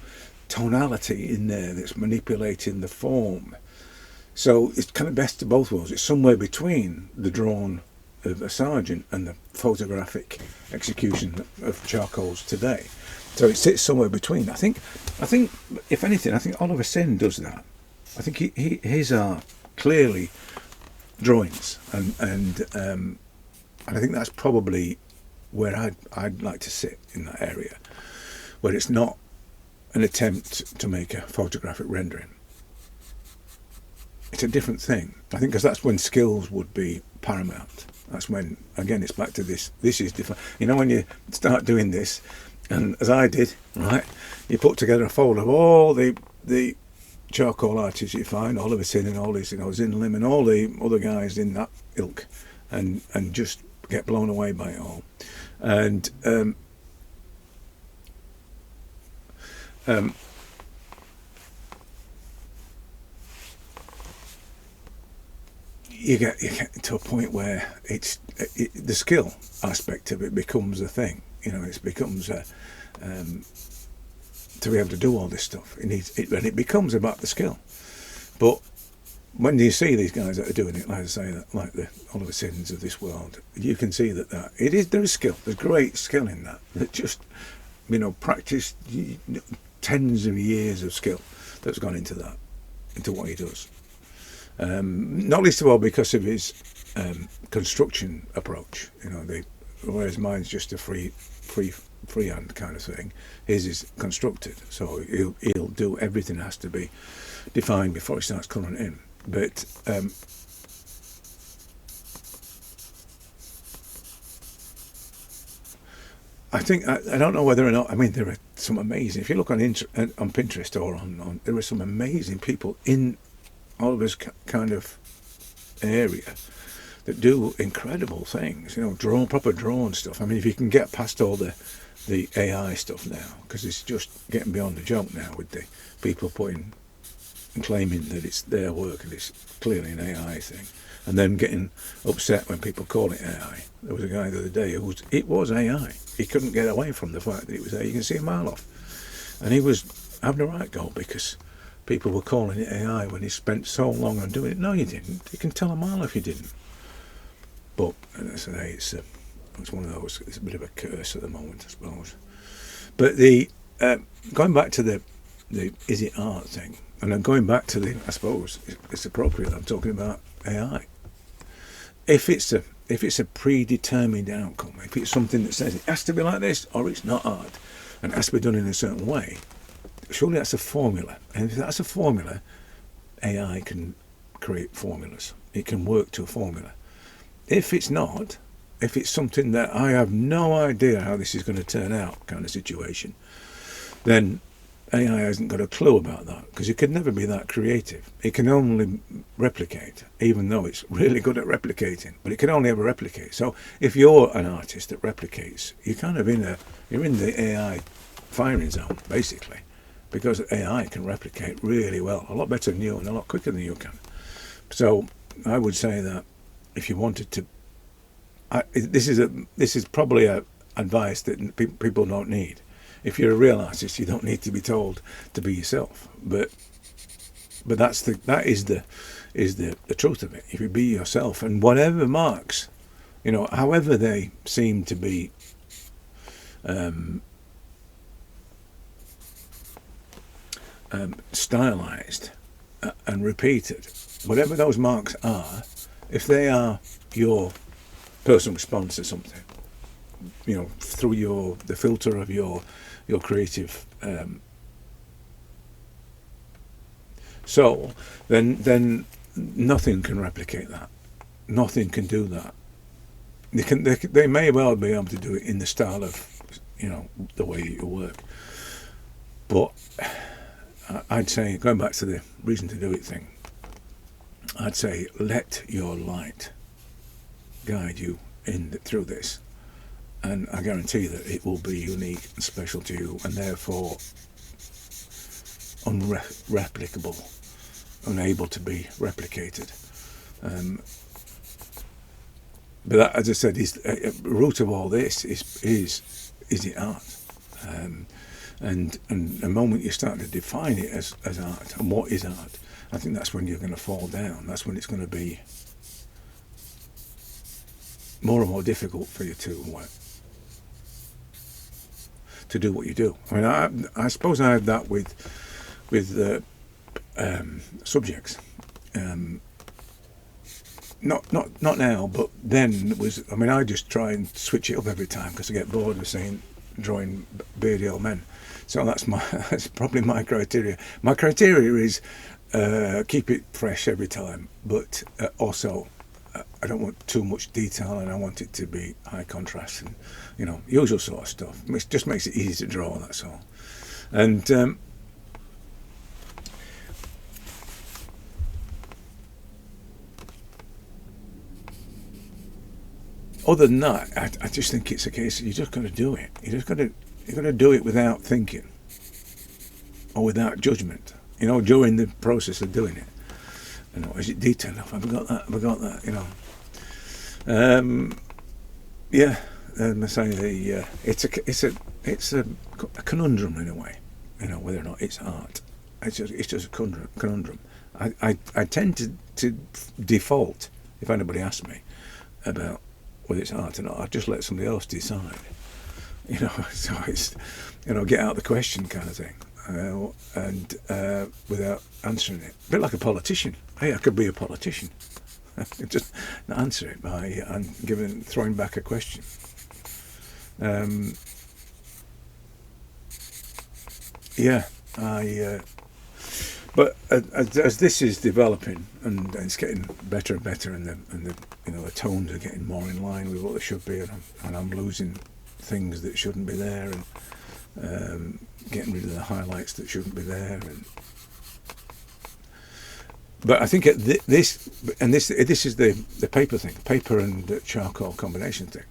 tonality in there that's manipulating the form. So it's kind of best of both worlds. It's somewhere between the drawn of a sergeant and the photographic execution of charcoals today. So it sits somewhere between. I think, if anything, I think Oliver Syn does that. I think his are clearly drawings, and I think that's probably where I'd like to sit in that area, where it's not an attempt to make a photographic rendering. It's a different thing. I think because that's when skills would be paramount. That's when, again, it's back to this is different. You know, when you start doing this, and as I did, right, you put together a folder of all the charcoal artists you find, Oliver Syn and all these, Zinlim and all the other guys in that ilk, and just get blown away by it all. And you get to a point where the skill aspect of it becomes a thing. It becomes to be able to do all this stuff. And it becomes about the skill. But when you see these guys that are doing it, like I say, like the Oliver Syns of this world, you can see that there is skill. There's great skill in that. That just practice, tens of years of skill that's gone into that, into what he does. Not least of all because of his construction approach. Whereas mine's just a freehand kind of thing. His is constructed, so he'll do everything has to be defined before he starts colouring in. But I think I don't know whether or not. I mean, there are some amazing. If you look on Pinterest or on there are some amazing people in Oliver's kind of area that do incredible things. Proper drawn stuff. I mean, if you can get past all the AI stuff now, because it's just getting beyond the joke now with the people putting and claiming that it's their work and it's clearly an AI thing, and then getting upset when people call it AI. There was a guy the other day it was AI. He couldn't get away from the fact that it was AI. You can see a mile off, and he was having a right go because people were calling it AI when he spent so long on doing it. No, you didn't. You can tell a mile if you didn't. But as I say, it's one of those. It's a bit of a curse at the moment, I suppose. But going back to the is it art thing, and then going back to I suppose it's appropriate that I'm talking about AI. If it's a predetermined outcome, if it's something that says it has to be like this or it's not art, and it has to be done in a certain way, surely that's a formula. And if that's a formula, AI can create formulas. It can work to a formula. If it's not, if it's something that I have no idea how this is going to turn out kind of situation, then AI hasn't got a clue about that, because it could never be that creative. It can only replicate, even though it's really good at replicating, but it can only ever replicate. So if you're an artist that replicates, you're kind of you're in the AI firing zone, basically, because AI can replicate really well, a lot better than you and a lot quicker than you can. So I would say that if you wanted to, this is probably a advice that people don't need. If you're a real artist, you don't need to be told to be yourself. But that is the truth of it. If you be yourself, and whatever marks, however they seem to be stylized and repeated, whatever those marks are, if they are your personal response to something, through the filter of your creative soul, then nothing can replicate that. Nothing can do that. They may well be able to do it in the style of the way you work, but I'd say, going back to the reason to do it thing, I'd say let your light guide you through this, and I guarantee that it will be unique and special to you, and therefore unreplicable, unable to be replicated. But that, as I said, is the root of all this is it art? And the moment you start to define it as art and what is art, I think that's when you're going to fall down. That's when it's going to be more and more difficult for you to do what you do. I mean, I suppose I had that with subjects. Not now, but then it was. I mean, I just try and switch it up every time because I get bored of drawing beardy old men. So that's probably my criteria. My criteria is keep it fresh every time, but also I don't want too much detail, and I want it to be high contrast and usual sort of stuff. It just makes it easy to draw. That's all. And other than that, I just think it's a case of you just got to do it. You got to do it without thinking or without judgment. During the process of doing it. Is it detailed enough? Have I got that? Have I got that? Yeah. I say it's a conundrum in a way. Whether or not it's art. It's just a conundrum. I tend to default if anybody asks me about whether it's art or not. I just let somebody else decide. So it's get out of the question kind of thing, and without answering it. A bit like a politician. Hey, I could be a politician. Just answer it by throwing back a question. Yeah, but as this is developing and it's getting better and better, and the tones are getting more in line with what they should be, and I'm losing things that shouldn't be there, and getting rid of the highlights that shouldn't be there, but I think this is the paper thing, paper and the charcoal combination thing.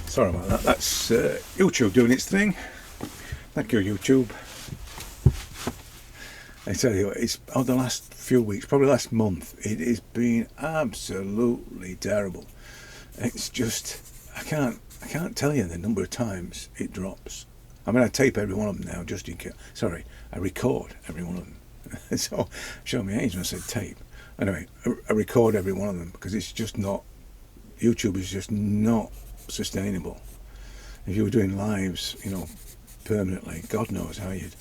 Sorry about that. That's YouTube doing its thing. Thank you, YouTube. I tell you, it's the last few weeks, probably last month, it has been absolutely terrible. It's just I can't tell you the number of times it drops. I mean, I tape every one of them now, just in case. Sorry, I record every one of them. So show me age when I said tape. Anyway, I record every one of them because it's just not. YouTube is just not sustainable. If you were doing lives, permanently, God knows how you'd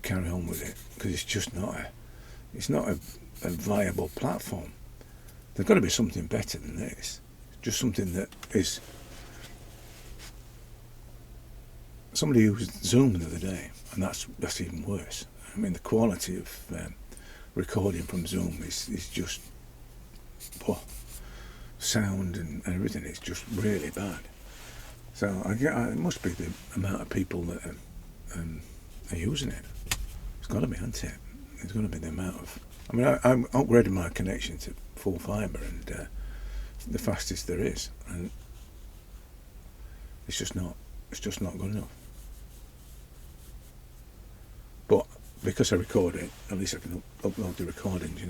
carry on with it, because it's just not a viable platform. There's got to be something better than this. Just something that is. Somebody used Zoom the other day, and that's even worse. I mean, the quality of recording from Zoom is just sound and everything. It's just really bad. So it must be the amount of people that are using it. It's got to be, hasn't it? It's got to be the amount of. I mean, I'm upgrading my connection to full fibre, and the fastest there is, and it's just not good enough. But because I record it, at least I can upload the recordings,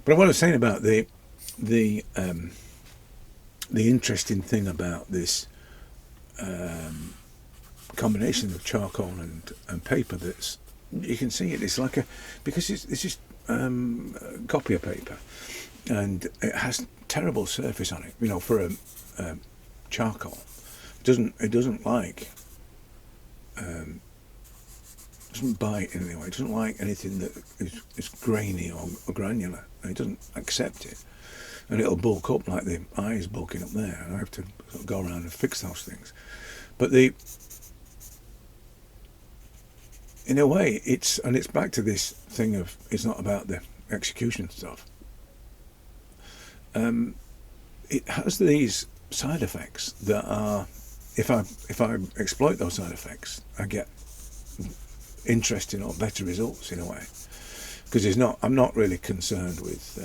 But what I was saying about the interesting thing about this combination of charcoal and paper that's, you can see it. It's like a, because it's just copier paper, and it has terrible surface on it. You know, for a charcoal, it doesn't like doesn't bite in any way. It doesn't like anything that is grainy or granular. It doesn't accept it, and it'll bulk up like the eye is bulking up there. And I have to sort of go around and fix those things. But in a way, it's back to this thing of, it's not about the execution stuff. It has these side effects that are, if I exploit those side effects, I get interesting or better results in a way. Because I'm not really concerned with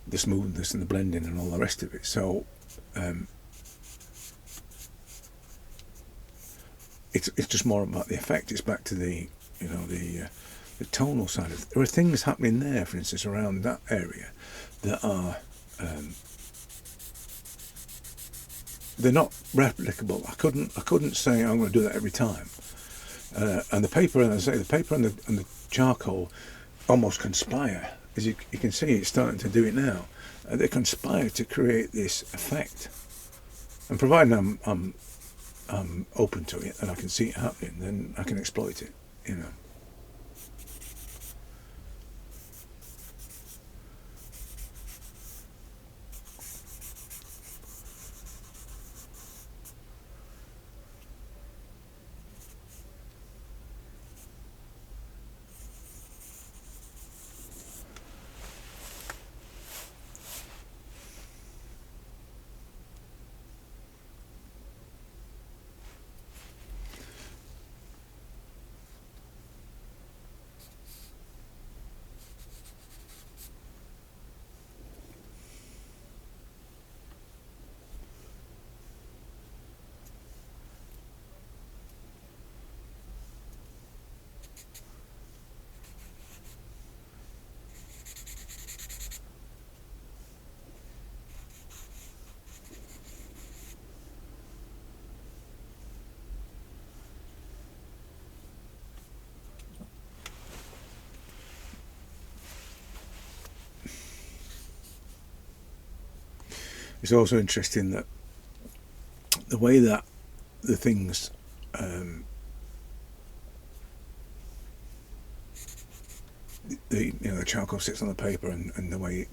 the smoothness and the blending and all the rest of it. So it's just more about the effect. It's back to the tonal side of it. There are things happening there, for instance, around that area that are they're not replicable. I couldn't say I'm going to do that every time. And the paper, and the paper and the charcoal almost conspire. As you can see, it's starting to do it now. They conspire to create this effect. And providing I'm open to it and I can see it happening, then I can exploit it. You know. It's also interesting that the way that the things the charcoal sits on the paper, and the way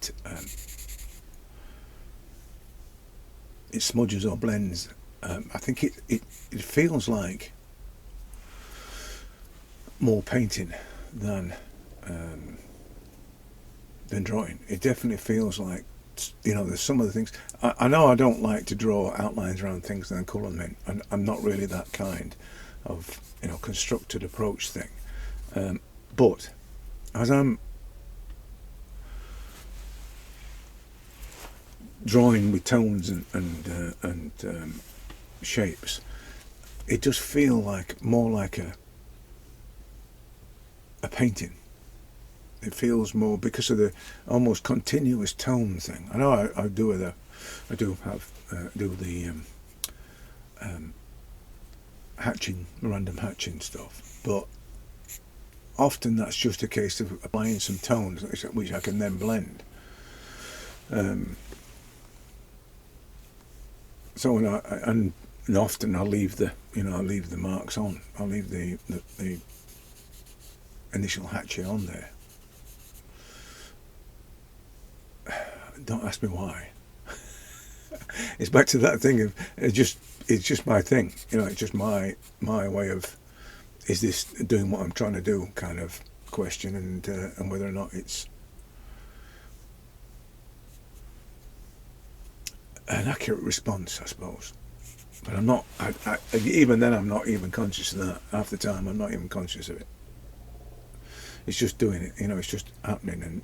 it smudges or blends. I think it feels like more painting than drawing. It definitely feels like, there's some of the things. I know I don't like to draw outlines around things and then colour them in. And I'm not really that kind of constructed approach thing. But as I'm drawing with tones and shapes, it does feel like more like a painting. It feels more because of the almost continuous tone thing. I know I do the hatching, random hatching stuff, but often that's just a case of applying some tones which I can then blend. So and often I'll leave the marks on. I'll leave the initial hatching on there. Don't ask me why. It's back to that thing of it's just my thing. It's just my way of, is this doing what I'm trying to do kind of question, and whether or not it's an accurate response, I suppose. But I'm not. Even then, I'm not even conscious of that. Half the time, I'm not even conscious of it. It's just doing it. It's just happening. And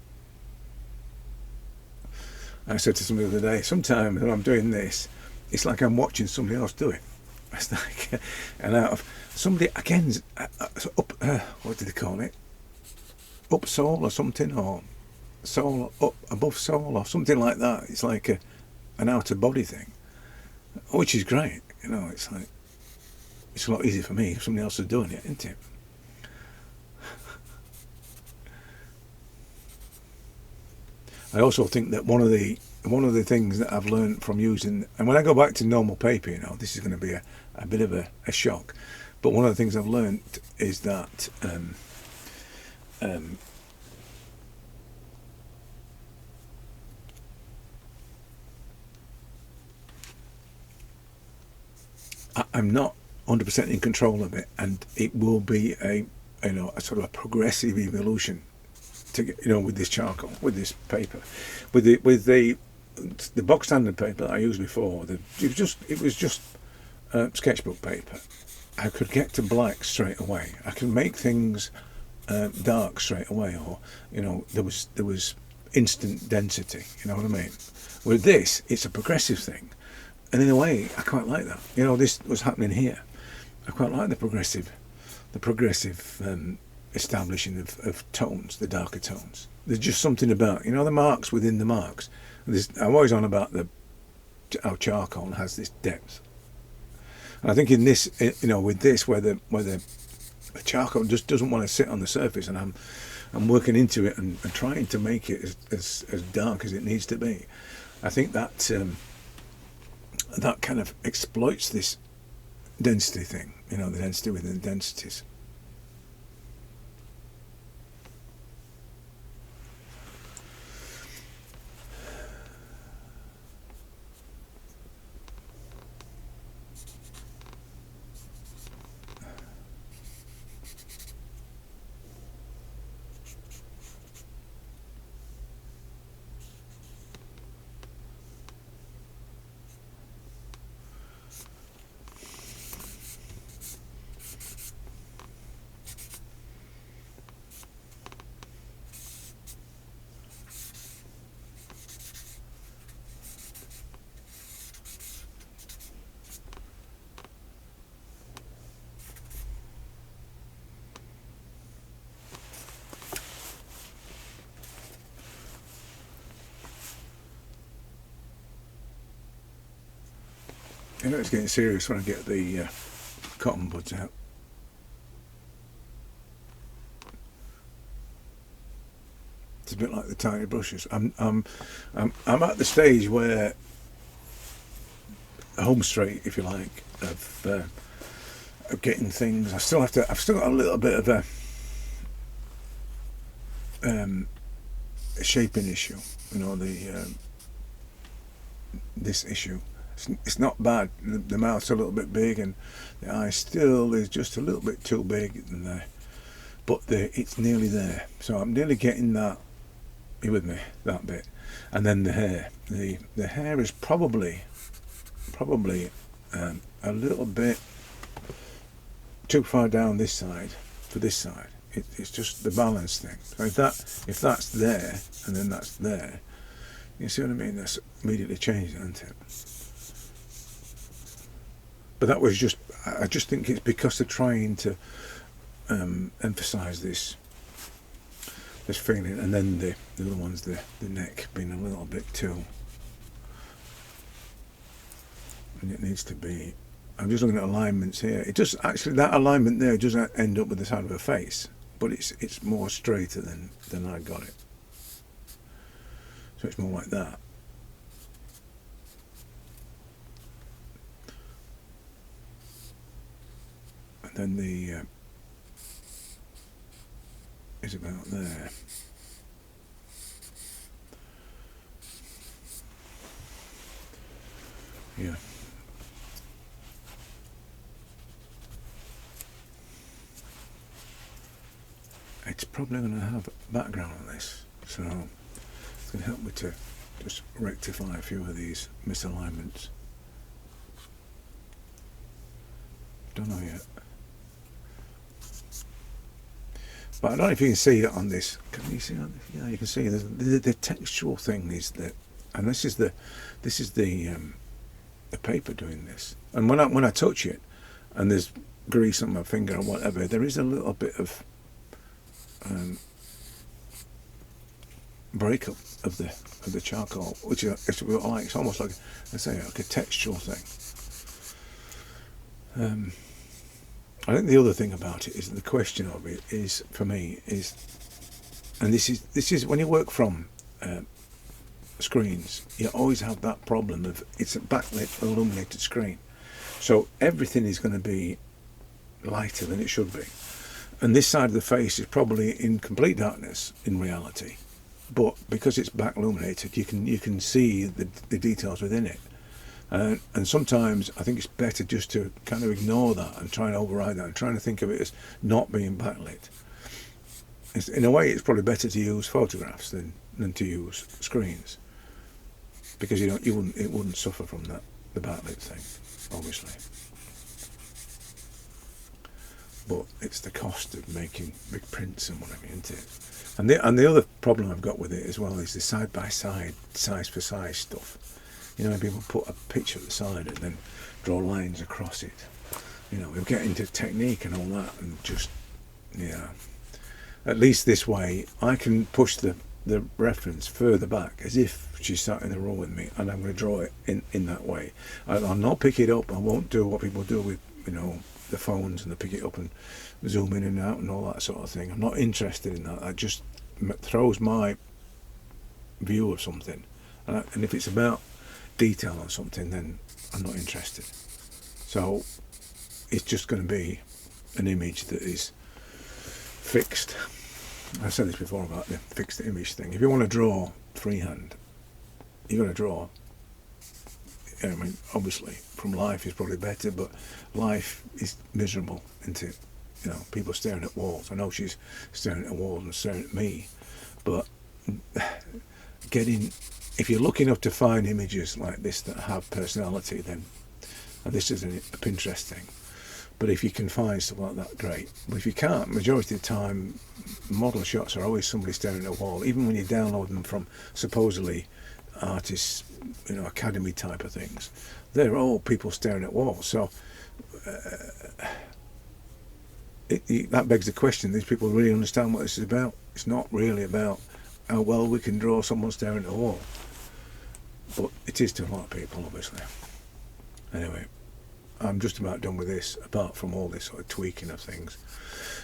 I said to somebody the other day, sometimes when I'm doing this, it's like I'm watching somebody else do it. It's like, and out of somebody again up, what do they call it? Up soul or something, or soul up above soul or something like that. It's like an outer body thing, which is great. It's like it's a lot easier for me if somebody else is doing it, isn't it? I also think that one of the things that I've learned from using, and when I go back to normal paper, this is going to be a bit of a shock, but one of the things I've learned is that I'm not 100% in control of it, and it will be a sort of a progressive evolution to get, with this charcoal, with this paper, with the box standard paper that I used before. It was just sketchbook paper. I could get to black straight away. I could make things dark straight away, or there was instant density. You know what I mean? With this, it's a progressive thing, and in a way, I quite like that. This was happening here. I quite like the progressive establishing of tones, the darker tones. There's just something about the marks within the marks. I'm always on about how charcoal has this depth. And I think in this, with this, where the charcoal just doesn't want to sit on the surface, and I'm working into it and trying to make it as dark as it needs to be. I think that that kind of exploits this density thing, the density within the densities. It's getting serious when I get the cotton buds out. It's a bit like the tiny brushes. I'm at the stage where home straight, if you like, of getting things. I've still got a little bit of a shaping issue. This issue. It's not bad. The mouth's a little bit big, and the eye still is just a little bit too big in there. But it's nearly there. So I'm nearly getting that. Are you with me? That bit, and then the hair. The hair is probably a little bit too far down this side for this side. It's just the balance thing. So if that's there and then that's there, you see what I mean? That's immediately changed, isn't it? But that was I just think it's because they're trying to emphasise this feeling, and then the other one's the neck being a little bit too, and it needs to be. I'm just looking at alignments here. It just actually, that alignment there doesn't end up with the side of her face, but it's more straighter than I got it. So it's more like that. And then the is about there. Yeah. It's probably going to have a background on this, so it's going to help me to just rectify a few of these misalignments. Don't know yet. But I don't know if you can see it on this. Can you see on this? Yeah, you can see the textual thing is that, and this is the paper doing this. And when I touch it, and there's grease on my finger or whatever, there is a little bit of breakup of the charcoal, which is like, it's almost like, I say, like a textual thing. I think the other thing about it is the question of it is, for me, is, and this is when you work from screens, you always have that problem of it's a backlit illuminated screen, so everything is going to be lighter than it should be, and this side of the face is probably in complete darkness in reality, but because it's back illuminated, you can see the details within it. And sometimes I think it's better just to kind of ignore that and try and override that and trying to think of it as not being backlit. In a way, it's probably better to use photographs than to use screens, because it wouldn't suffer from the backlit thing, obviously. But it's the cost of making big prints and whatever, isn't it? And the other problem I've got with it as well is the side by side, size for size stuff. You know, people put a picture at the side and then draw lines across it. You know, we'll get into technique and all that, and just, yeah. At least this way, I can push the reference further back, as if she's sat in the room with me, and I'm going to draw it in that way. I'll not pick it up. I won't do what people do with, you know, the phones, and they pick it up and zoom in and out and all that sort of thing. I'm not interested in that. That just throws my view of something. And if it's about detail on something, then I'm not interested. So it's just going to be an image that is fixed. I've said this before about the fixed image thing. If you want to draw freehand, you're going to draw. I mean, obviously, from life is probably better, but life is miserable, isn't it? You know, people staring at walls. I know she's staring at walls and staring at me, but if you're lucky enough to find images like this that have personality, then this is a Pinterest thing. But if you can find stuff like that, great. But if you can't, majority of the time, model shots are always somebody staring at a wall. Even when you download them from supposedly artists, you know, academy type of things, they're all people staring at walls. So that begs the question: these people really understand what this is about? It's not really about how well we can draw someone staring at a wall, but it is to a lot of people, obviously. Anyway, I'm just about done with this, apart from all this sort of tweaking of things.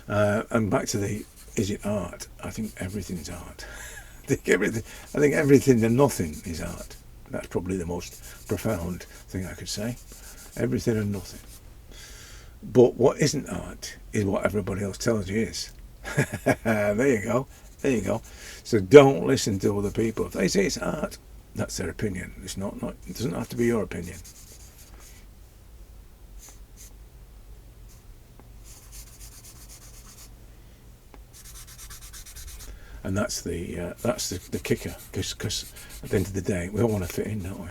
And back to is it art? I think everything's art. I think everything and nothing is art. That's probably the most profound thing I could say. Everything and nothing. But what isn't art is what everybody else tells you is. There you go. There you go. So don't listen to other people. If they say it's art, that's their opinion. It's not. It doesn't have to be your opinion. And that's the kicker, because at the end of the day, we all want to fit in, don't we?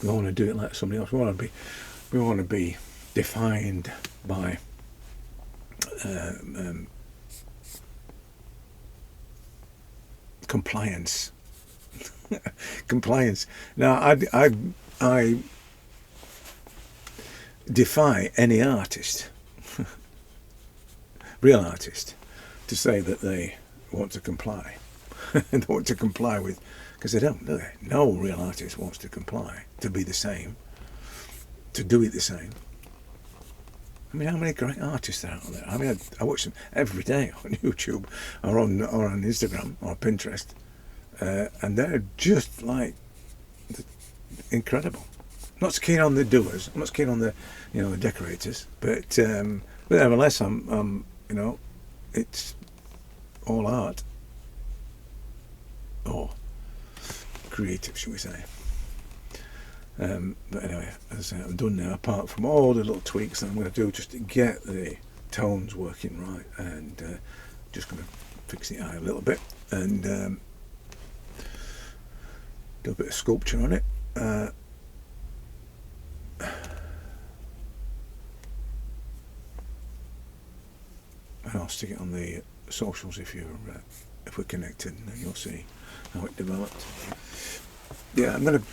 We all want to do it like somebody else. We want to be defined by compliance. Compliance. Now, I defy any artist, real artist, to say that they want to comply. They want to comply with, because they don't, do they? No real artist wants to comply, to be the same, to do it the same. I mean, how many great artists are out there? I mean, I watch them every day on YouTube or on Instagram or Pinterest, and they're just like incredible. Not so keen on the doers. I'm not so keen on the decorators, but nevertheless, I'm it's all art, or creative, shall we say. But anyway, as I say, I'm done now, apart from all the little tweaks that I'm going to do just to get the tones working right, and just going to fix the eye a little bit, and do a bit of sculpture on it. And I'll stick it on the socials if we're connected, and then you'll see how it developed. Yeah, I'm going to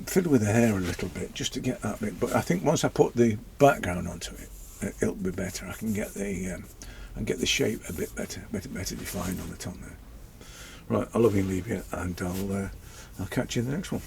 fiddle with the hair a little bit just to get that bit, but I think once I put the background onto it, it'll be better. I can get the shape a bit better defined on the top there. Right, I love you and leave you, and I'll catch you in the next one.